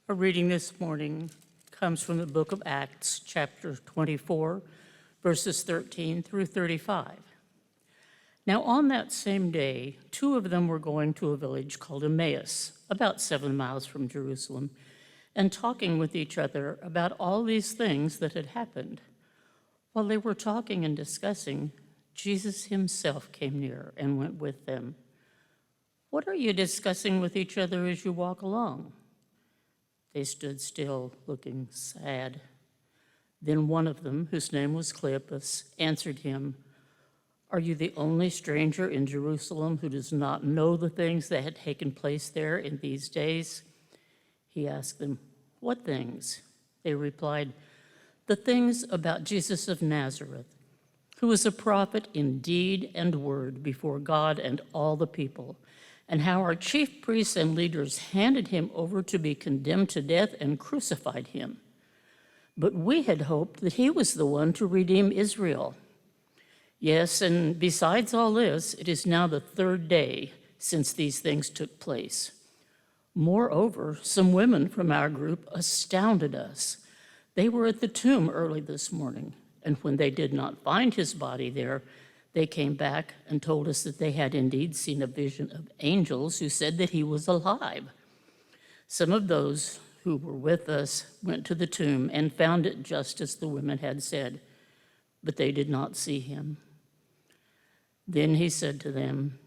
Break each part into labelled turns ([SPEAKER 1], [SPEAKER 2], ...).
[SPEAKER 1] Our reading this morning comes from the book of Acts, chapter 24, verses 13 through 35. Now on that same day, two of them were going to a village called Emmaus, about 7 miles from Jerusalem, and talking with each other about all these things that had happened. While they were talking and discussing, Jesus himself came near and went with them. "What are you discussing with each other as you walk along?" They stood still, looking sad. Then one of them, whose name was Cleopas, answered him, "Are you the only stranger in Jerusalem who does not know the things that had taken place there in these days?" He asked them, "What things?" They replied, "The things about Jesus of Nazareth, who was a prophet in deed and word before God and all the people, and how our chief priests and leaders handed him over to be condemned to death and crucified him. But we had hoped that he was the one to redeem Israel. Yes, and besides all this, it is now the third day since these things took place. Moreover, some women from our group astounded us. They were at the tomb early this morning, and when they did not find his body there, they came back and told us that they had indeed seen a vision of angels who said that he was alive. Some of those who were with us went to the tomb and found it just as the women had said, but they did not see him." Then he said to them,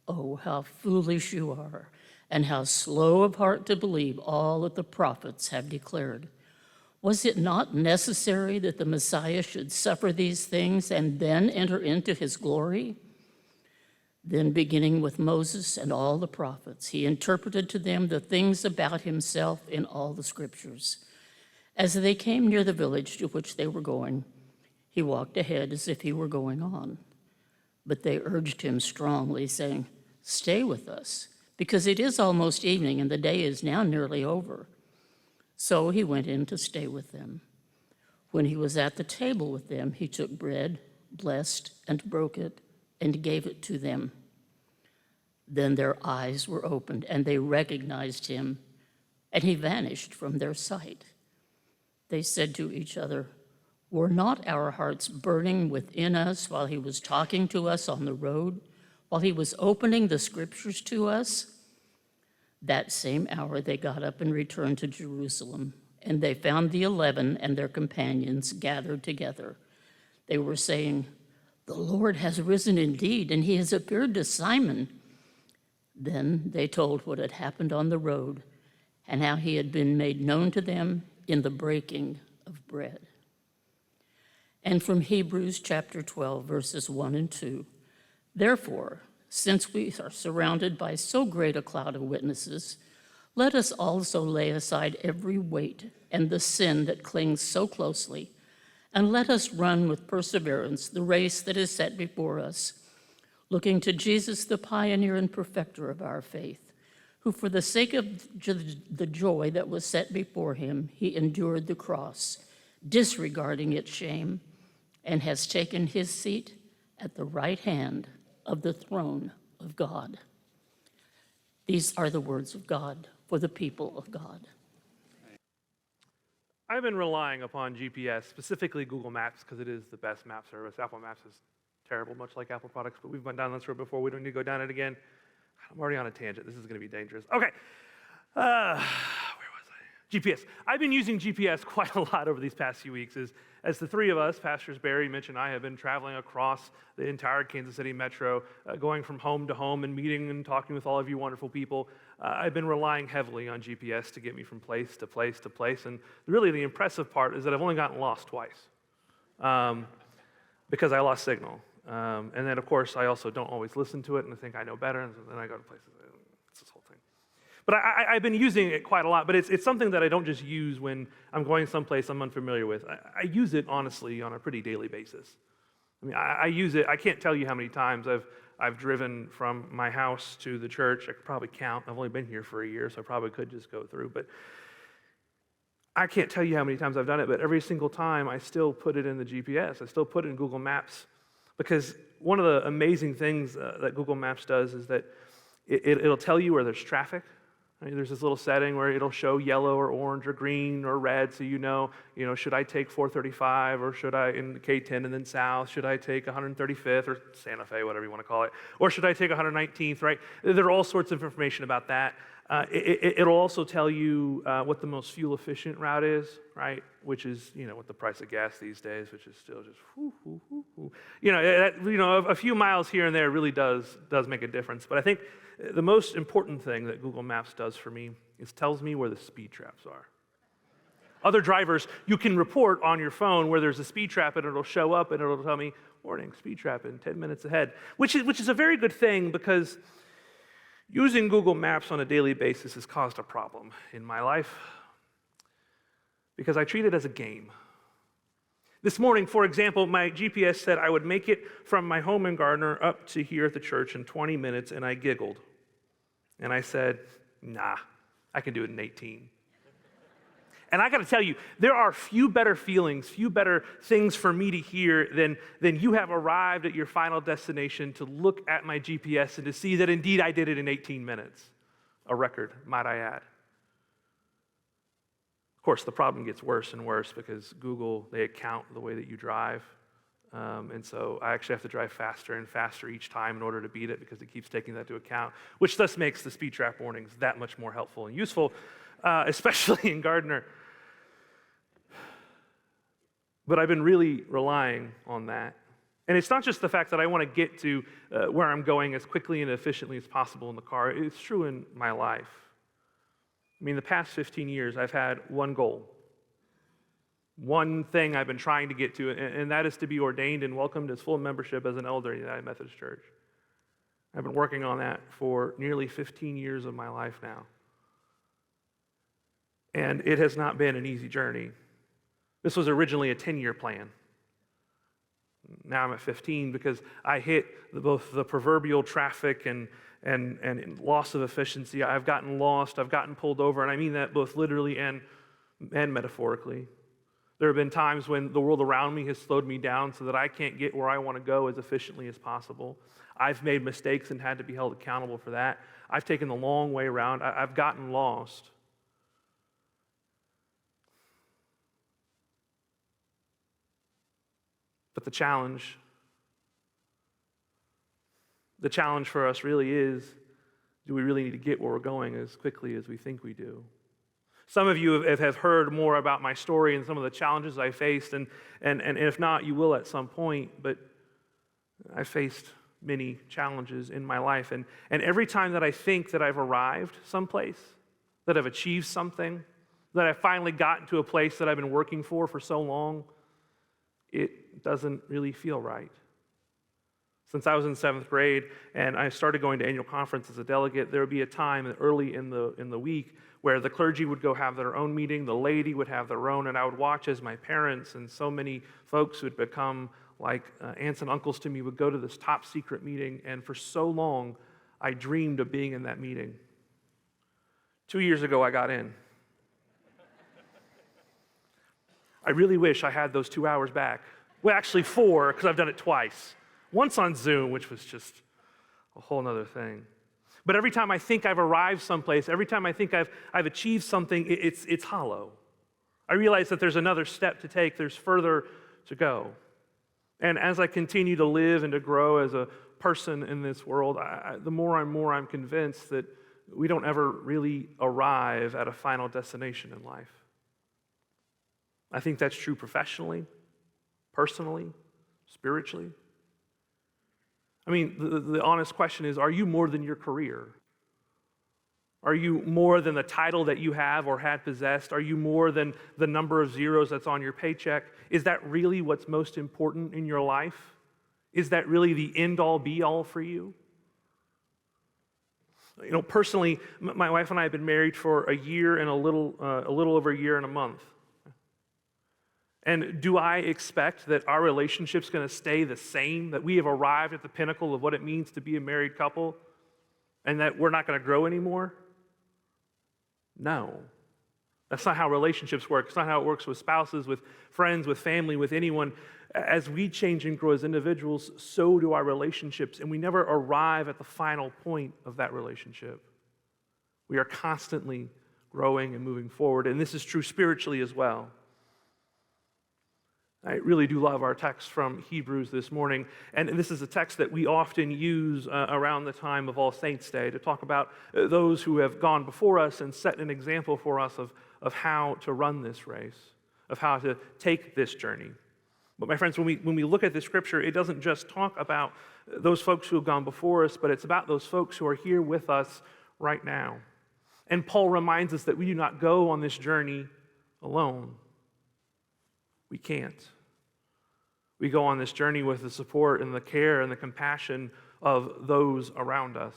[SPEAKER 1] "Oh, how foolish you are, and how slow of heart to believe all that the prophets have declared. Was it not necessary that the Messiah should suffer these things and then enter into his glory?" Then, beginning with Moses and all the prophets, he interpreted to them the things about himself in all the scriptures. As they came near the village to which they were going, he walked ahead as if he were going on. But they urged him strongly, saying, "Stay with us, because it is almost evening and the day is now nearly over." So he went in to stay with them. When he was at the table with them, he took bread, blessed, and broke it, and gave it to them. Then their eyes were opened, and they recognized him, and he vanished from their sight. They said to each other, "Were not our hearts burning within us while he was talking to us on the road, while he was opening the scriptures to us?" That same hour they got up and returned to Jerusalem, and they found the 11 and their companions gathered together. They were saying, "The Lord has risen indeed, and he has appeared to Simon." Then they told what had happened on the road and how he had been made known to them in the breaking of bread. And from Hebrews chapter 12, verses 1 and 2, "Therefore, since we are surrounded by so great a cloud of witnesses, let us also lay aside every weight and the sin that clings so closely, and let us run with perseverance the race that is set before us, looking to Jesus, the pioneer and perfecter of our faith, who for the sake of the joy that was set before him, he endured the cross, disregarding its shame, and has taken his seat at the right hand of the throne of God." These are the words of God for the people of God.
[SPEAKER 2] I've been relying upon GPS, specifically Google Maps, because it is the best map service. Apple Maps is terrible, much like Apple products, but we've went down this road before. We don't need to go down it again. I'm already on a tangent. This is going to be dangerous. Okay. Where was I? GPS. I've been using GPS quite a lot over these past few weeks. As the three of us, Pastors Barry, Mitch, and I, have been traveling across the entire Kansas City metro, going from home to home and meeting and talking with all of you wonderful people. I've been relying heavily on GPS to get me from place to place to place. And really the impressive part is that I've only gotten lost twice because I lost signal. And then, of course, I also don't always listen to it and I think I know better. And then I go to places. It's this whole thing. But I've been using it quite a lot, but it's something that I don't just use when I'm going someplace I'm unfamiliar with. I use it, honestly, on a pretty daily basis. I mean, I use it. I can't tell you how many times I've driven from my house to the church. I could probably count. I've only been here for a year, so I probably could just go through. But I can't tell you how many times I've done it, but every single time I still put it in the GPS. I still put it in Google Maps, because one of the amazing things that Google Maps does is that it'll tell you where there's traffic. Right? There's this little setting where it'll show yellow or orange or green or red, so should I take 435 or should I, in K10 and then south, should I take 135th or Santa Fe, whatever you want to call it, or should I take 119th, right? There are all sorts of information about that. It'll also tell you what the most fuel efficient route is, right? Which is, with the price of gas these days, which is still just, a few miles here and there really does make a difference. But I think the most important thing that Google Maps does for me is tells me where the speed traps are. Other drivers, you can report on your phone where there's a speed trap and it'll show up and it'll tell me, warning, speed trap in 10 minutes ahead, which is a very good thing because using Google Maps on a daily basis has caused a problem in my life because I treat it as a game. This morning, for example, my GPS said I would make it from my home in Gardner up to here at the church in 20 minutes, and I giggled. And I said, nah, I can do it in 18. And I got to tell you, there are few better feelings, few better things for me to hear than you have arrived at your final destination to look at my GPS and to see that indeed I did it in 18 minutes. A record, might I add. Of course, the problem gets worse and worse because Google, they account the way that you drive. And so I actually have to drive faster and faster each time in order to beat it because it keeps taking that into account, which thus makes the speed trap warnings that much more helpful and useful, especially in Gardner. But I've been really relying on that. And it's not just the fact that I want to get to where I'm going as quickly and efficiently as possible in the car. It's true in my life. I mean, the past 15 years, I've had one goal. One thing I've been trying to get to, and that is to be ordained and welcomed as full membership as an elder in the United Methodist Church. I've been working on that for nearly 15 years of my life now. And it has not been an easy journey. This was originally a 10-year plan. Now I'm at 15 because I hit both the proverbial traffic and loss of efficiency. I've gotten lost, I've gotten pulled over, and I mean that both literally and metaphorically. There have been times when the world around me has slowed me down so that I can't get where I want to go as efficiently as possible. I've made mistakes and had to be held accountable for that. I've taken the long way around. I've gotten lost. But the challenge for us really is, do we really need to get where we're going as quickly as we think we do? Some of you have heard more about my story and some of the challenges I faced, and if not, you will at some point, but I faced many challenges in my life, and every time that I think that I've arrived someplace, that I've achieved something, that I've finally gotten to a place that I've been working for so long, it doesn't really feel right. Since I was in 7th grade and I started going to annual conference as a delegate, there would be a time early in the week where the clergy would go have their own meeting, the laity would have their own, and I would watch as my parents and so many folks who had become like aunts and uncles to me would go to this top secret meeting, and for so long I dreamed of being in that meeting. 2 years ago I got in. I really wish I had those 2 hours back. Well, actually 4, because I've done it twice. Once on Zoom, which was just a whole other thing. But every time I think I've arrived someplace, every time I think I've achieved something, it's hollow. I realize that there's another step to take, there's further to go. And as I continue to live and to grow as a person in this world, the more I'm convinced that we don't ever really arrive at a final destination in life. I think that's true professionally, personally, spiritually. I mean, the honest question is, are you more than your career? Are you more than the title that you have or had possessed? Are you more than the number of zeros that's on your paycheck? Is that really what's most important in your life? Is that really the end-all, be-all for you? You know, personally, my wife and I have been married for a year and a little over a year and a month. And do I expect that our relationship's going to stay the same, that we have arrived at the pinnacle of what it means to be a married couple, and that we're not going to grow anymore? No. That's not how relationships work. It's not how it works with spouses, with friends, with family, with anyone. As we change and grow as individuals, so do our relationships, and we never arrive at the final point of that relationship. We are constantly growing and moving forward, and this is true spiritually as well. I really do love our text from Hebrews this morning, and this is a text that we often use around the time of All Saints' Day to talk about those who have gone before us and set an example for us of how to run this race, of how to take this journey. But my friends, when we look at this scripture, it doesn't just talk about those folks who have gone before us, but it's about those folks who are here with us right now. And Paul reminds us that we do not go on this journey alone. We can't. We go on this journey with the support and the care and the compassion of those around us.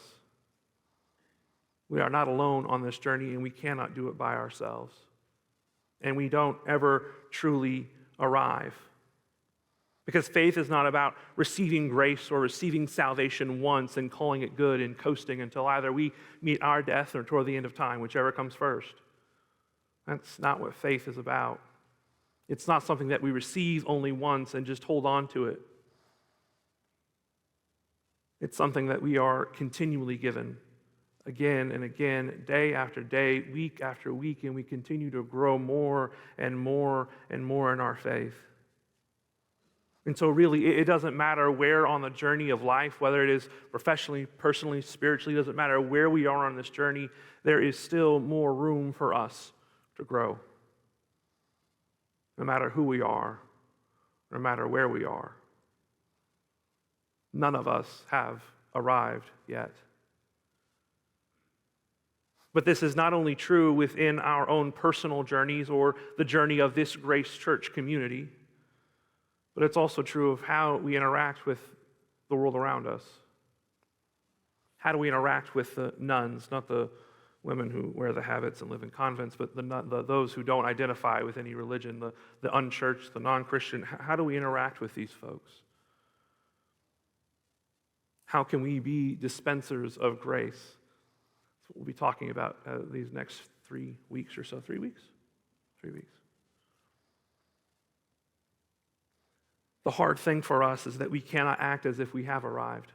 [SPEAKER 2] We are not alone on this journey, and we cannot do it by ourselves. And we don't ever truly arrive. Because faith is not about receiving grace or receiving salvation once and calling it good and coasting until either we meet our death or toward the end of time, whichever comes first. That's not what faith is about. It's not something that we receive only once and just hold on to it. It's something that we are continually given again and again, day after day, week after week, and we continue to grow more and more and more in our faith. And so really, it doesn't matter where on the journey of life, whether it is professionally, personally, spiritually, it doesn't matter where we are on this journey, there is still more room for us to grow. No matter who we are, no matter where we are. None of us have arrived yet. But this is not only true within our own personal journeys or the journey of this Grace Church community, but it's also true of how we interact with the world around us. How do we interact with the nuns, not the women who wear the habits and live in convents, but those who don't identify with any religion, the unchurched, the non-Christian? How do we interact with these folks? How can we be dispensers of grace? That's what we'll be talking about these next 3 weeks or so. 3 weeks? 3 weeks. The hard thing for us is that we cannot act as if we have arrived.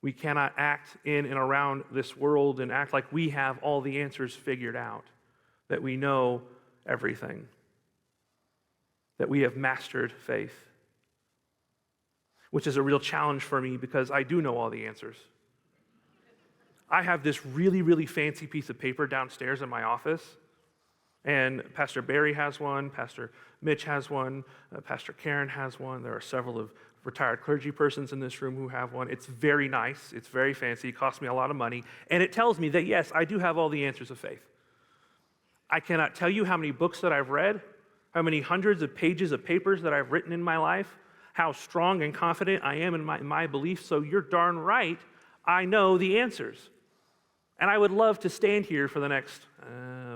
[SPEAKER 2] We cannot act in and around this world and act like we have all the answers figured out, that we know everything, that we have mastered faith, which is a real challenge for me because I do know all the answers. I have this really, really fancy piece of paper downstairs in my office, and Pastor Barry has one, Pastor Mitch has one, Pastor Karen has one. There are several of retired clergy persons in this room who have one. It's very nice. It's very fancy. It costs me a lot of money. And it tells me that, yes, I do have all the answers of faith. I cannot tell you how many books that I've read, how many hundreds of pages of papers that I've written in my life, how strong and confident I am in my beliefs. So you're darn right, I know the answers. And I would love to stand here for the next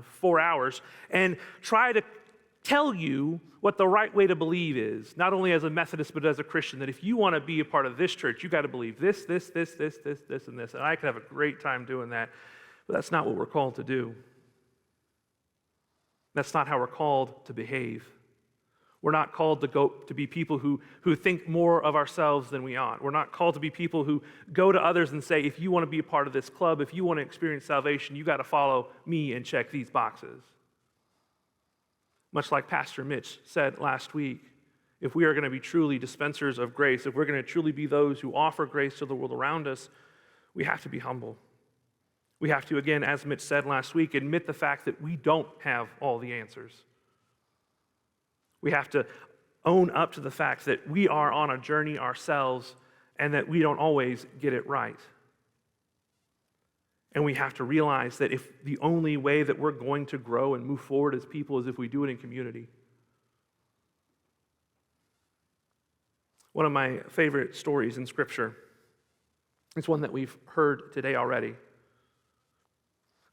[SPEAKER 2] 4 hours and try to tell you what the right way to believe is, not only as a Methodist, but as a Christian, that if you want to be a part of this church, you got to believe this, and this. And I could have a great time doing that, but that's not what we're called to do. That's not how we're called to behave. We're not called to be people who think more of ourselves than we ought. We're not called to be people who go to others and say, if you want to be a part of this club, if you want to experience salvation, you got to follow me and check these boxes. Much like Pastor Mitch said last week, if we are going to be truly dispensers of grace, if we're going to truly be those who offer grace to the world around us, we have to be humble. We have to, again, as Mitch said last week, admit the fact that we don't have all the answers. We have to own up to the fact that we are on a journey ourselves and that we don't always get it right. And we have to realize that if the only way that we're going to grow and move forward as people is if we do it in community. One of my favorite stories in Scripture is one that we've heard today already.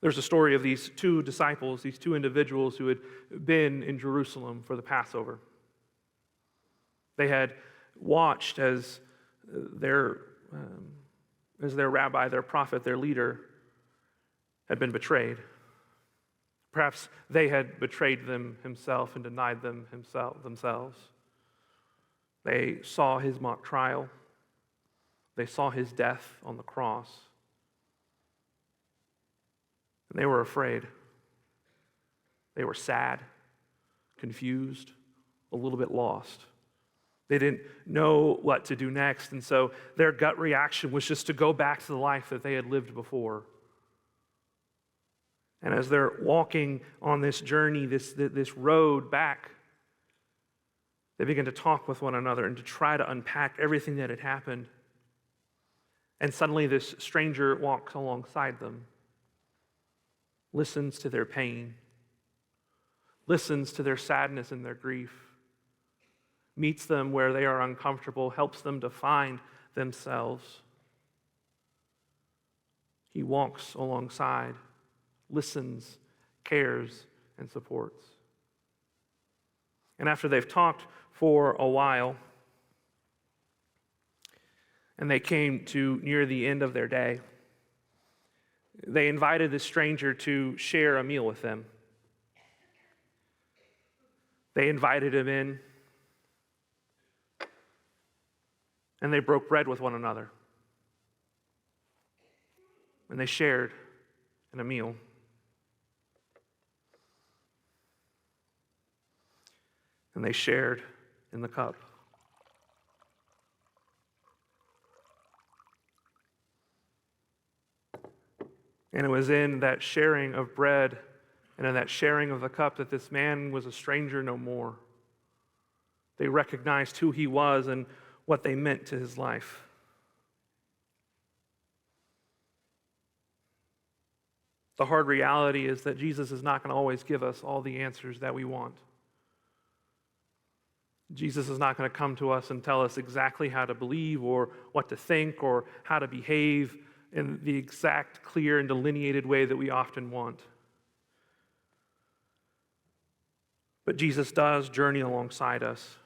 [SPEAKER 2] There's a story of these two disciples, these two individuals who had been in Jerusalem for the Passover. They had watched as their rabbi, their prophet, their leader had been betrayed. Perhaps they had betrayed them himself and denied them themselves. They saw his mock trial. They saw his death on the cross. And they were afraid. They were sad, confused, a little bit lost. They didn't know what to do next, and so their gut reaction was just to go back to the life that they had lived before. And as they're walking on this journey, this road back, they begin to talk with one another and to try to unpack everything that had happened. And suddenly this stranger walks alongside them, listens to their pain, listens to their sadness and their grief, meets them where they are uncomfortable, helps them to find themselves. He walks alongside, listens, cares, and supports. And after they've talked for a while, and they came to near the end of their day, they invited this stranger to share a meal with them. They invited him in, and they broke bread with one another. And they shared in a meal. And they shared in the cup. And it was in that sharing of bread and in that sharing of the cup that this man was a stranger no more. They recognized who he was and what they meant to his life. The hard reality is that Jesus is not going to always give us all the answers that we want. Jesus is not going to come to us and tell us exactly how to believe or what to think or how to behave in the exact, clear, and delineated way that we often want. But Jesus does journey alongside us.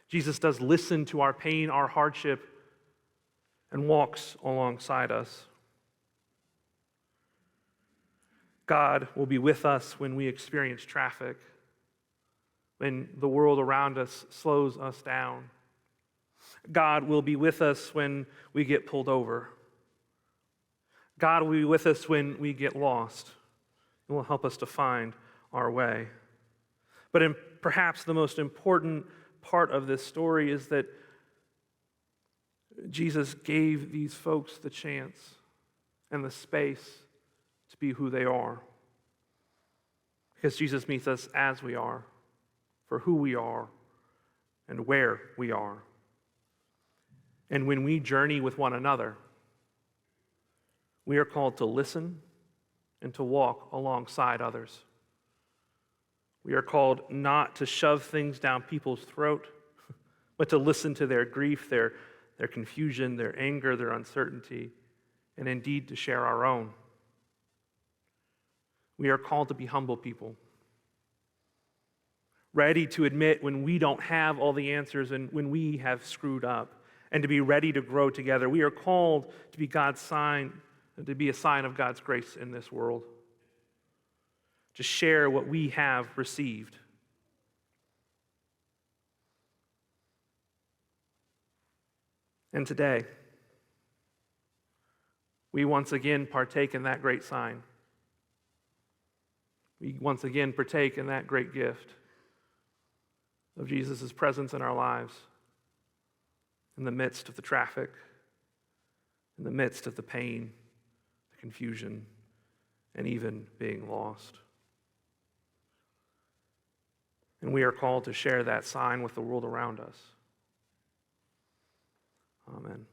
[SPEAKER 2] Jesus does listen to our pain, our hardship, and walks alongside us. God will be with us when we experience traffic, when the world around us slows us down. God will be with us when we get pulled over. God will be with us when we get lost and will help us to find our way. But perhaps the most important part of this story is that Jesus gave these folks the chance and the space to be who they are. Because Jesus meets us as we are, for who we are, and where we are. And when we journey with one another, we are called to listen and to walk alongside others. We are called not to shove things down people's throat, but to listen to their grief, their confusion, their anger, their uncertainty, and indeed to share our own. We are called to be humble people, ready to admit when we don't have all the answers and when we have screwed up, and to be ready to grow together. We are called to be God's sign, to be a sign of God's grace in this world, to share what we have received. And today, we once again partake in that great sign. We once again partake in that great gift of Jesus' presence in our lives, in the midst of the traffic, in the midst of the pain, the confusion, and even being lost. And we are called to share that sign with the world around us. Amen.